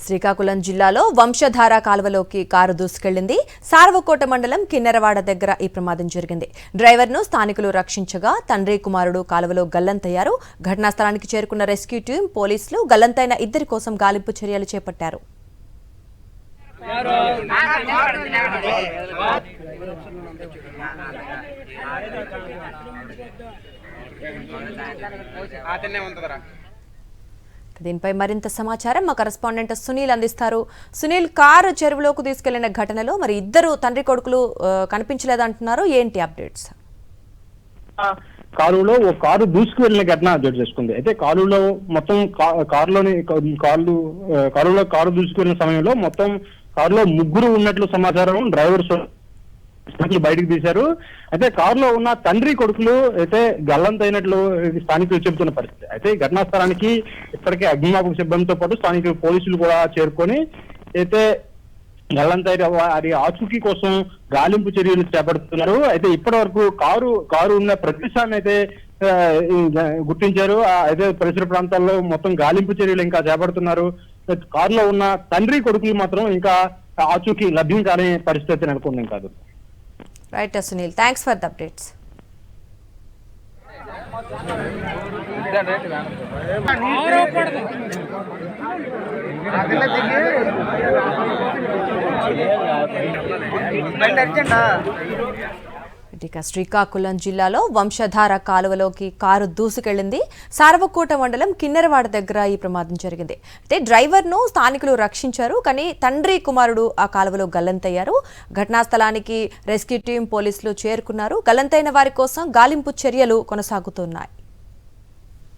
శ్రీకాకుళం జిల్లాలో వంశధార కాలువలోకి కారు దూసుకెళ్లింది. సార్వకోట మండలం కిన్నెరవాడ దగ్గర ఈ ప్రమాదం జరిగింది. డ్రైవర్ను స్థానికులు రక్షించగా తండ్రి కుమారుడు కాలువలో గల్లంతయ్యారు. ఘటనా స్థలానికి చేరుకున్న రెస్క్యూ టీం, పోలీసులు గల్లంతైన ఇద్దరి కోసం గాలింపు చర్యలు చేపట్టారు. దీనిపై మరింత సమాచారం మా కరెస్పాండెంట్ సునీల్ అందిస్తారు. సునీల్, కారు చెరువులోకి తీసుకెళ్లిన ఘటనలో మరి ఇద్దరు తండ్రి కొడుకులు కనిపించలేదంటున్నారు, ఏంటి అప్డేట్స్? కారులో ఓ కారు దూసుకు వెళ్లిన ఘటన చోటు చేసుకుంది. అయితే కారులో మొత్తం కారులో కారు దూసుకు వెళ్లిన సమయంలో మొత్తం కారులో ముగ్గురు ఉన్నట్లు సమాచారం. డ్రైవర్ బయటకు తీశారు. అయితే కారులో ఉన్న తండ్రి కొడుకులు అయితే గల్లంతైనట్లు స్థానికులు చెబుతున్న పరిస్థితి. అయితే ఘటనా స్థలానికి ఇప్పటికే అగ్నిమాపక సిబ్బందితో పాటు స్థానిక పోలీసులు కూడా చేరుకొని అయితే గల్లంతైన వారి ఆచూకీ కోసం గాలింపు చర్యలు చేపడుతున్నారు. అయితే ఇప్పటి వరకు కారు ఉన్న ప్రదేశాన్ని అయితే గుర్తించారు. అయితే పరిసర ప్రాంతాల్లో మొత్తం గాలింపు చర్యలు ఇంకా చేపడుతున్నారు. కారులో ఉన్న తండ్రి కొడుకులు మాత్రం ఇంకా ఆచూకీ లభ్యం కాని పరిస్థితి నెలకొంది. కాదు right Sunil, thanks for the updates. ఇక శ్రీకాకుళం జిల్లాలో వంశధార కాలువలోకి కారు దూసుకెళ్లింది. సార్వకోట మండలం కిన్నెరవాడ దగ్గర ఈ ప్రమాదం జరిగింది. అయితే డ్రైవర్ను స్థానికులు రక్షించారు, కానీ తండ్రి కుమారుడు ఆ కాలువలో గల్లంతయ్యారు. ఘటనా స్థలానికి రెస్క్యూ టీం, పోలీసులు చేరుకున్నారు. గల్లంతైన వారి కోసం గాలింపు చర్యలు కొనసాగుతున్నాయి.